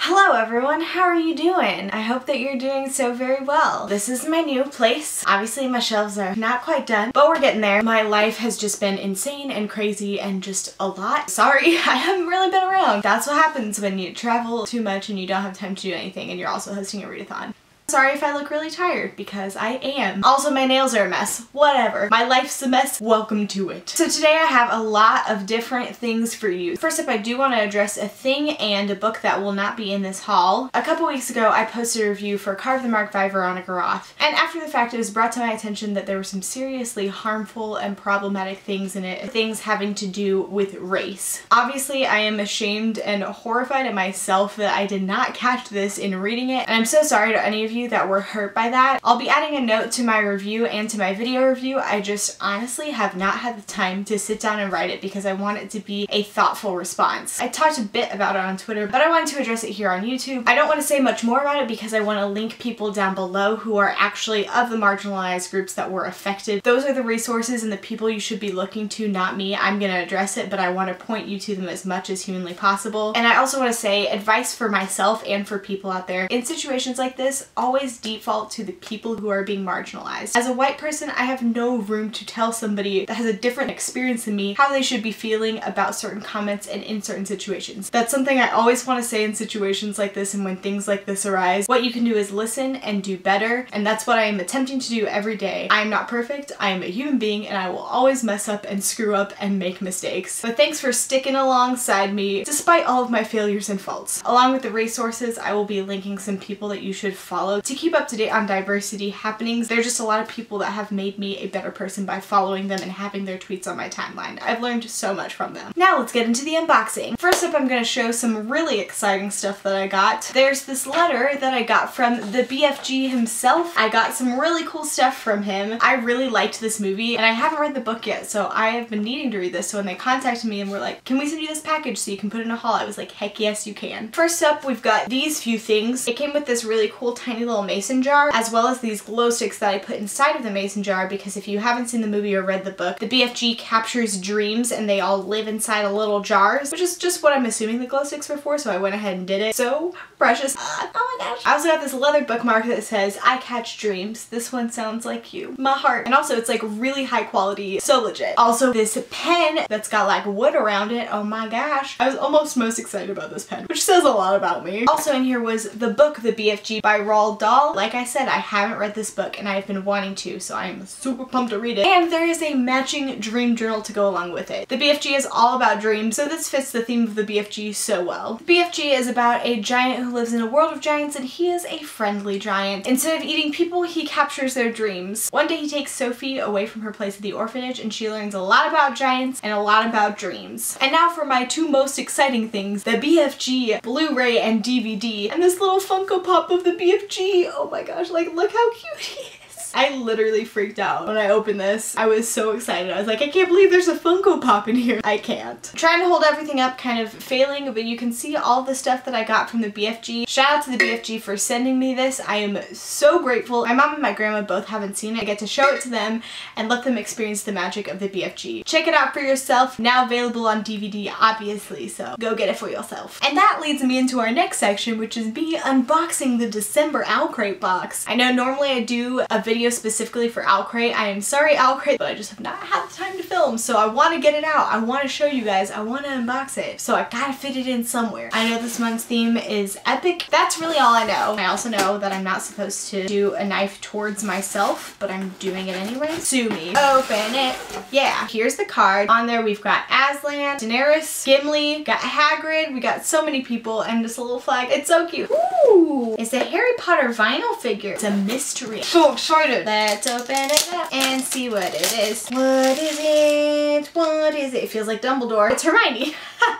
Hello everyone, how are you doing? I hope that you're doing so very well. This is my new place. Obviously my shelves are not quite done, but we're getting there. My life has just been insane and crazy and just a lot. Sorry, I haven't really been around. That's what happens when you travel too much and you don't have time to do anything and you're also hosting a readathon. Sorry if I look really tired, because I am. Also, my nails are a mess. Whatever. My life's a mess. Welcome to it. So today I have a lot of different things for you. First up, I do want to address a thing and a book that will not be in this haul. A couple weeks ago, I posted a review for Carve the Mark by Veronica Roth. And after the fact, it was brought to my attention that there were some seriously harmful and problematic things in it. Things having to do with race. Obviously, I am ashamed and horrified at myself that I did not catch this in reading it. And I'm so sorry to any of you that were hurt by that. I'll be adding a note to my review and to my video review. I just honestly have not had the time to sit down and write it because I want it to be a thoughtful response. I talked a bit about it on Twitter, but I wanted to address it here on YouTube. I don't want to say much more about it because I want to link people down below who are actually of the marginalized groups that were affected. Those are the resources and the people you should be looking to, not me. I'm going to address it, but I want to point you to them as much as humanly possible. And I also want to say advice for myself and for people out there. In situations like this, always default to the people who are being marginalized. As a white person, I have no room to tell somebody that has a different experience than me how they should be feeling about certain comments and in certain situations. That's something I always want to say in situations like this and when things like this arise. What you can do is listen and do better, and that's what I am attempting to do every day. I am not perfect, I am a human being, and I will always mess up and screw up and make mistakes. But thanks for sticking alongside me despite all of my failures and faults. Along with the resources, I will be linking some people that you should follow to keep up to date on diversity happenings. There's just a lot of people that have made me a better person by following them and having their tweets on my timeline. I've learned so much from them. Now let's get into the unboxing. First up, I'm going to show some really exciting stuff that I got. There's this letter that I got from the BFG himself. I got some really cool stuff from him. I really liked this movie and I haven't read the book yet, so I have been needing to read this. So when they contacted me and were like, can we send you this package so you can put it in a haul? I was like, heck yes you can. First up, we've got these few things. It came with this really cool tiny little mason jar, as well as these glow sticks that I put inside of the mason jar, because if you haven't seen the movie or read the book, the BFG captures dreams and they all live inside of little jars, which is just what I'm assuming the glow sticks were for, so I went ahead and did it. So precious. Oh my gosh. I also got this leather bookmark that says, I catch dreams. This one sounds like you. My heart. And also it's like really high quality, so legit. Also this pen that's got like wood around it. Oh my gosh. I was almost most excited about this pen, which says a lot about me. Also in here was the book, The BFG by Roald Dahl. Like I said, I haven't read this book and I've been wanting to, so I am super pumped to read it. And there is a matching dream journal to go along with it. The BFG is all about dreams, so this fits the theme of the BFG so well. The BFG is about a giant who lives in a world of giants, and he is a friendly giant. Instead of eating people, he captures their dreams. One day he takes Sophie away from her place at the orphanage and she learns a lot about giants and a lot about dreams. And now for my two most exciting things, the BFG Blu-ray and DVD, and this little Funko Pop of the BFG. Oh my gosh, like look how cute he is. I literally freaked out when I opened this. I was so excited. I was like, I can't believe there's a Funko Pop in here. I can't. I'm trying to hold everything up, kind of failing, but you can see all the stuff that I got from the BFG. Shout out to the BFG for sending me this. I am so grateful. My mom and my grandma both haven't seen it. I get to show it to them and let them experience the magic of the BFG. Check it out for yourself. Now available on DVD, obviously, so go get it for yourself. And that leads me into our next section, which is me unboxing the December Owlcrate box. I know normally I do a video specifically for Owlcrate. I am sorry Owlcrate, but I just have not had the time to film, so I want to get it out. I want to show you guys. I want to unbox it, so I gotta fit it in somewhere. I know this month's theme is epic. That's really all I know. I also know that I'm not supposed to do a knife towards myself, but I'm doing it anyway. Sue me. Open it. Yeah. Here's the card. On there we've got Aslan, Daenerys, Gimli, got Hagrid, we got so many people, and just a little flag. It's so cute. Ooh! It's a Harry Potter vinyl figure. It's a mystery. So excited. Let's open it up and see what it is. What is it? What is it? It feels like Dumbledore. It's Hermione.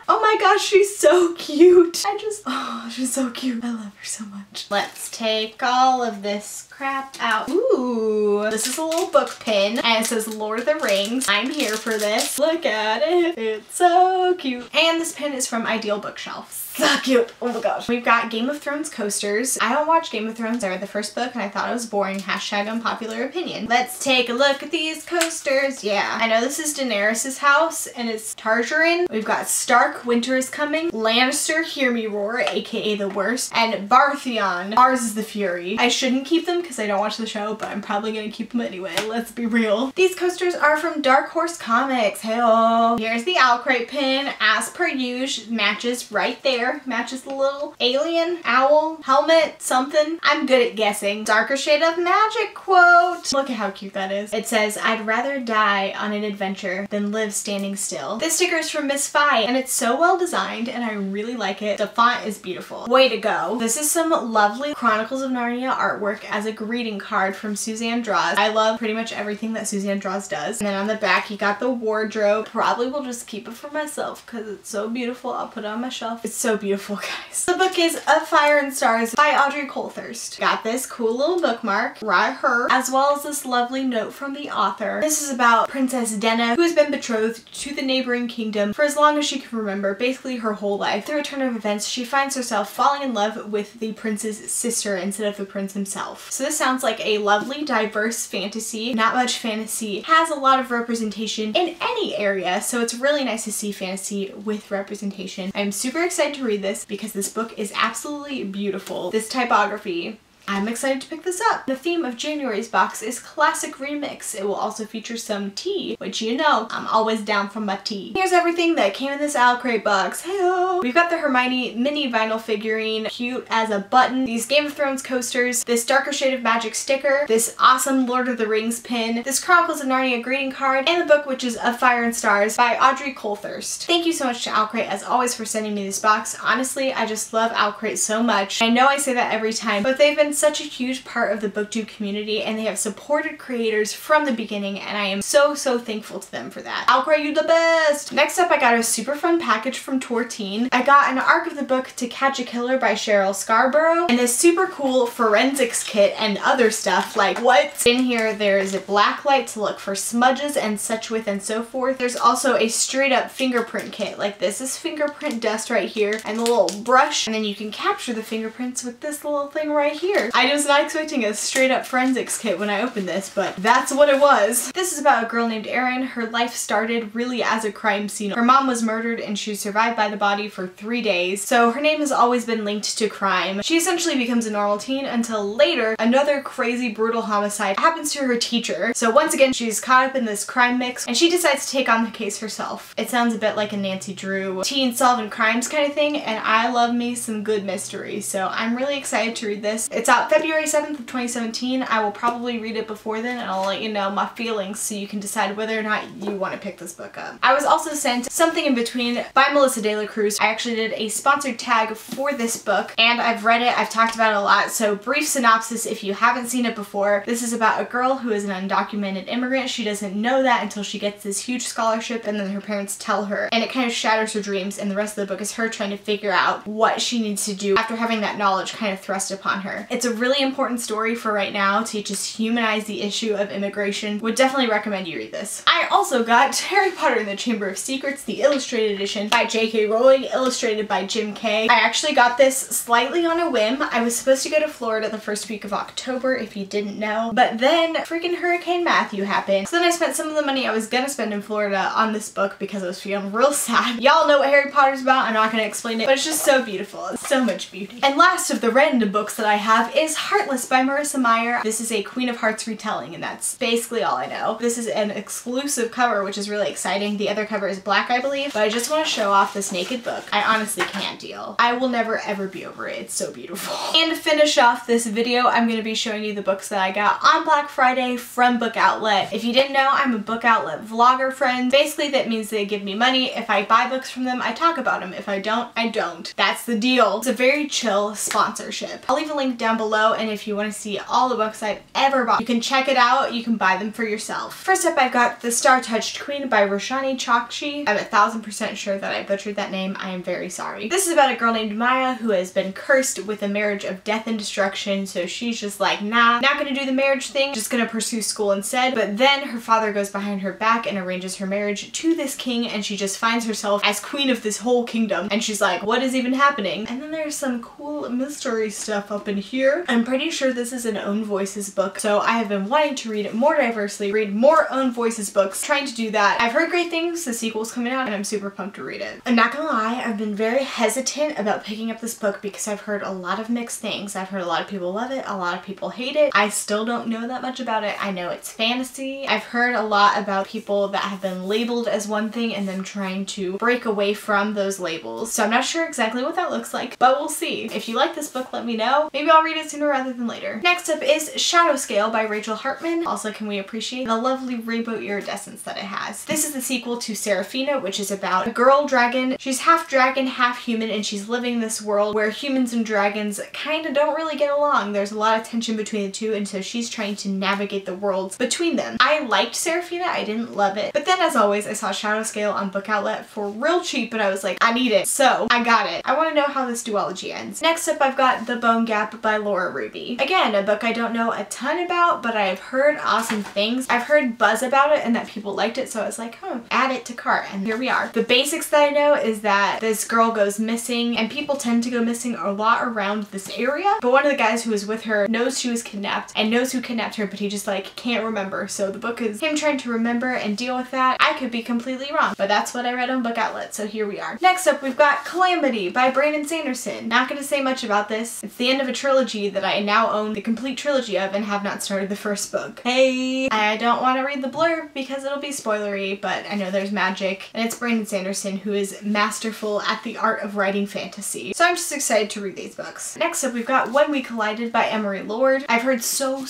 Oh my gosh, she's so cute. Oh, she's so cute. I love her so much. Let's take all of this crap out. Ooh, this is a little book pin and it says Lord of the Rings. I'm here for this. Look at it. It's so cute. And this pin is from Ideal Bookshelf. So cute. Oh my gosh. We've got Game of Thrones coasters. I don't watch Game of Thrones. I read the first book and I thought it was boring. Hashtag unpopular opinion. Let's take a look at these coasters. Yeah. I know this is Daenerys' house and it's Targaryen. We've got Stark, winter is coming. Lannister, hear me roar, aka the worst. And Baratheon, ours is the fury. I shouldn't keep them because I don't watch the show, but I'm probably gonna keep them anyway. Let's be real. These coasters are from Dark Horse Comics. Hey-oh. Here's the Owlcrate pin. As per usual, matches right there. Matches the little alien, owl, helmet, something. I'm good at guessing. Darker shade of magic quote. Look at how cute that is. It says, I'd rather die on an adventure than live standing still. This sticker is from Miss Fi, and it's so well designed, and I really like it. The font is beautiful. Way to go. This is some lovely Chronicles of Narnia artwork as a greeting card from Suzanne Draws. I love pretty much everything that Suzanne Draws does. And then on the back, you got the wardrobe. Probably will just keep it for myself because it's so beautiful. I'll put it on my shelf. It's so beautiful, guys. The book is Of Fire and Stars by Audrey Coulthurst. Got this cool little bookmark right here, as well as this lovely note from the author. This is about Princess Denna, who has been betrothed to the neighboring kingdom for as long as she can remember, basically her whole life. Through a turn of events, she finds herself falling in love with the prince's sister instead of the prince himself. So this sounds like a lovely, diverse fantasy. Not much fantasy. Has a lot of representation in any area, so it's really nice to see fantasy with representation. I'm super excited to read this because this book is absolutely beautiful. This typography, I'm excited to pick this up. The theme of January's box is Classic Remix. It will also feature some tea, which you know, I'm always down for my tea. Here's everything that came in this Owlcrate box. Hey-oh! We've got the Hermione mini vinyl figurine, cute as a button, these Game of Thrones coasters, this Darker Shade of Magic sticker, this awesome Lord of the Rings pin, this Chronicles of Narnia greeting card, and the book, which is Of Fire and Stars by Audrey Coulthurst. Thank you so much to Owlcrate, as always, for sending me this box. Honestly, I just love Owlcrate so much. I know I say that every time, but they've been such a huge part of the BookTube community, and they have supported creators from the beginning, and I am so thankful to them for that. Owlcrate, you the best! Next up, I got a super fun package from Tortine. I got an arc of the book To Catch a Killer by Cheryl Scarborough, and this super cool forensics kit and other stuff. Like, what? In here, there is a black light to look for smudges and such with and so forth. There's also a straight up fingerprint kit. Like, this is fingerprint dust right here, and the little brush, and then you can capture the fingerprints with this little thing right here. I was not expecting a straight up forensics kit when I opened this, but that's what it was. This is about a girl named Erin. Her life started really as a crime scene. Her mom was murdered and she was survived by the body for 3 days, so her name has always been linked to crime. She essentially becomes a normal teen until later another crazy brutal homicide happens to her teacher. So once again, she's caught up in this crime mix and she decides to take on the case herself. It sounds a bit like a Nancy Drew teen solving crimes kind of thing, and I love me some good mystery, so I'm really excited to read this. It's out February 7th of 2017. I will probably read it before then, and I'll let you know my feelings so you can decide whether or not you want to pick this book up. I was also sent Something in Between by Melissa De La Cruz. I actually did a sponsored tag for this book, and I've read it. I've talked about it a lot, so brief synopsis if you haven't seen it before. This is about a girl who is an undocumented immigrant. She doesn't know that until she gets this huge scholarship, and then her parents tell her, and it kind of shatters her dreams, and the rest of the book is her trying to figure out what she needs to do after having that knowledge kind of thrust upon her. It's a really important story for right now to just humanize the issue of immigration. Would definitely recommend you read this. I also got Harry Potter and the Chamber of Secrets, the illustrated edition by J.K. Rowling, illustrated by Jim Kay. I actually got this slightly on a whim. I was supposed to go to Florida the first week of October, if you didn't know, but then freaking Hurricane Matthew happened. So then I spent some of the money I was gonna spend in Florida on this book because I was feeling real sad. Y'all know what Harry Potter's about. I'm not gonna explain it, but it's just so beautiful. It's so much beauty. And last of the random books that I have is Heartless by Marissa Meyer. This is a Queen of Hearts retelling, and that's basically all I know. This is an exclusive cover, which is really exciting. The other cover is black, I believe, but I just want to show off this naked book. I honestly can't deal. I will never ever be over it. It's so beautiful. And to finish off this video, I'm going to be showing you the books that I got on Black Friday from Book Outlet. If you didn't know, I'm a Book Outlet vlogger friend. Basically, that means they give me money. If I buy books from them, I talk about them. If I don't, I don't. That's the deal. It's a very chill sponsorship. I'll leave a link down below, and if you want to see all the books I've ever bought, you can check it out. You can buy them for yourself. First up, I've got The Star-Touched Queen by Roshani Chokshi. I'm 1000% sure that I butchered that name. I am very sorry. This is about a girl named Maya who has been cursed with a marriage of death and destruction, so she's just like, nah, not gonna do the marriage thing, just gonna pursue school instead. But then her father goes behind her back and arranges her marriage to this king, and she just finds herself as queen of this whole kingdom, and she's like, what is even happening? And then there's some cool mystery stuff up in here. here. I'm pretty sure this is an Own Voices book, so I have been wanting to read more diversely, read more Own Voices books, trying to do that. I've heard great things, the sequel's coming out, and I'm super pumped to read it. I'm not gonna lie, I've been very hesitant about picking up this book because I've heard a lot of mixed things. I've heard a lot of people love it, a lot of people hate it. I still don't know that much about it. I know it's fantasy. I've heard a lot about people that have been labeled as one thing and them trying to break away from those labels. So I'm not sure exactly what that looks like, but we'll see. If you like this book, let me know. Maybe I'll read it sooner rather than later. Next up is Shadow Scale by Rachel Hartman. Also, can we appreciate the lovely rainbow iridescence that it has. This is the sequel to Seraphina, which is about a girl dragon. She's half dragon, half human, and she's living in this world where humans and dragons kind of don't really get along. There's a lot of tension between the two, and so she's trying to navigate the worlds between them. I liked Seraphina, I didn't love it, but then as always I saw Shadow Scale on Book Outlet for real cheap and I was like, I need it, so I got it. I want to know how this duology ends. Next up I've got The Bone Gap by Laura Ruby. Again, a book I don't know a ton about, but I've heard awesome things. I've heard buzz about it and that people liked it, so I was like, add it to cart, and here we are. The basics that I know is that this girl goes missing, and people tend to go missing a lot around this area, but one of the guys who was with her knows she was kidnapped and knows who kidnapped her, but he just like can't remember. So the book is him trying to remember and deal with that. I could be completely wrong, but that's what I read on Book Outlet, so here we are. Next up we've got Calamity by Brandon Sanderson. Not gonna say much about this. It's the end of a trilogy that I now own the complete trilogy of and have not started the first book. Hey! I don't want to read the blurb because it'll be spoilery, but I know there's magic, and it's Brandon Sanderson who is masterful at the art of writing fantasy. So I'm just excited to read these books. Next up we've got When We Collided by Emery Lord. I've heard so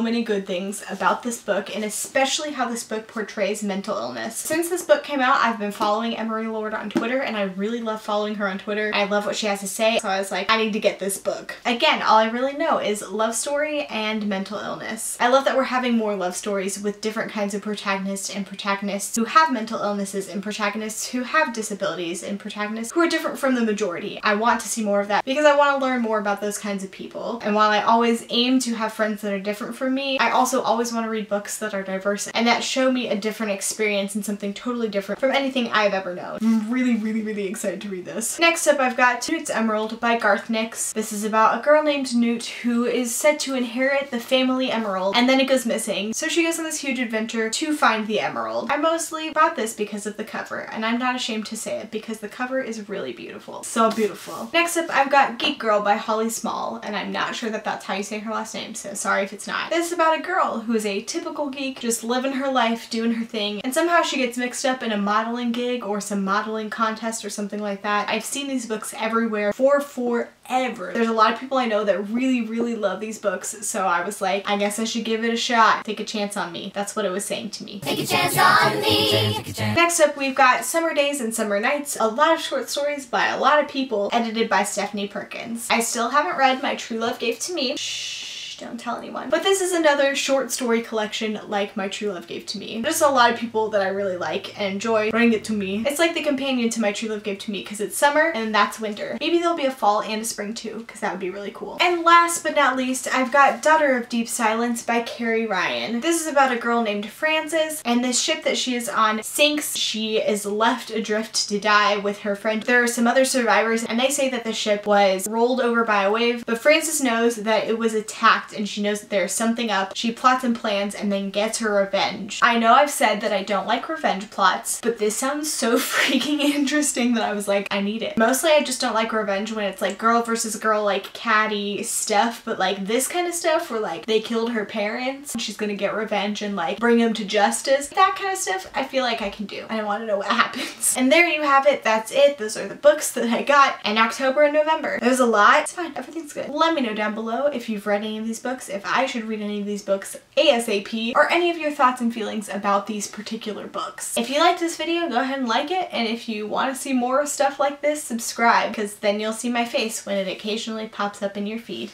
many good things about this book, and especially how this book portrays mental illness. Since this book came out, I've been following Emery Lord on Twitter, and I really love following her on Twitter. I love what she has to say, so I was like, I need to get this book. Again, all I really know is love story and mental illness. I love that we're having more love stories with different kinds of protagonists, and protagonists who have mental illnesses, and protagonists who have disabilities, and protagonists who are different from the majority. I want to see more of that because I want to learn more about those kinds of people. And while I always aim to have friends that are different from me, I also always want to read books that are diverse and that show me a different experience and something totally different from anything I've ever known. I'm really excited to read this. Next up I've got Newt's Emerald by Garth Nix. This is about a girl named Newt who is said to inherit the family emerald, and then it goes missing. So she goes on this huge adventure to find the emerald. I mostly bought this because of the cover, and I'm not ashamed to say it because the cover is really beautiful. So beautiful. Next up I've got Geek Girl by Holly Small, and I'm not sure that that's how you say her last name, so sorry if it's not. This is about a girl who is a typical geek, just living her life, doing her thing, and somehow she gets mixed up in a modeling gig or some modeling contest or something like that. I've seen these books everywhere for forever. There's a lot of people I know that really love these books, so I was like, I guess I should give it a shot. Take a chance on me. That's what it was saying to me. Take a chance on me. Next up we've got Summer Days and Summer Nights, a lot of short stories by a lot of people, edited by Stephanie Perkins. I still haven't read My True Love Gave to Me. Shh. Don't tell anyone. But this is another short story collection like My True Love Gave to Me. There's a lot of people that I really like and enjoy bringing it to me. It's like the companion to My True Love Gave to Me because it's summer and that's winter. Maybe there'll be a fall and a spring too, because that would be really cool. And last but not least, I've got Daughter of Deep Silence by Carrie Ryan. This is about a girl named Frances, and this ship that she is on sinks. She is left adrift to die with her friend. There are some other survivors, and they say that the ship was rolled over by a wave, but Frances knows that it was attacked and she knows that there's something up. She plots and plans and then gets her revenge. I know I've said that I don't like revenge plots, but this sounds so freaking interesting that I was like, I need it. Mostly I just don't like revenge when it's like girl versus girl, like catty stuff, but like this kind of stuff where like they killed her parents and she's gonna get revenge and like bring them to justice. That kind of stuff I feel like I can do. I want to know what happens. And there you have it. That's it. Those are the books that I got in October and November. There's a lot. It's fine. Everything's good. Let me know down below if you've read any of these books, if I should read any of these books ASAP, or any of your thoughts and feelings about these particular books. If you liked this video, go ahead and like it, and if you want to see more stuff like this, subscribe, because then you'll see my face when it occasionally pops up in your feed.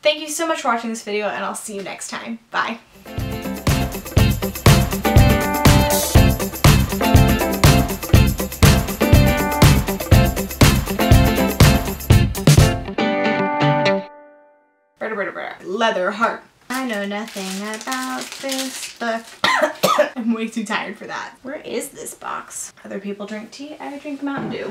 Thank you so much for watching this video, and I'll see you next time. Bye! Leather heart. I know nothing about this book. I'm way too tired for that. Where is this box? Other people drink tea, I drink Mountain Dew.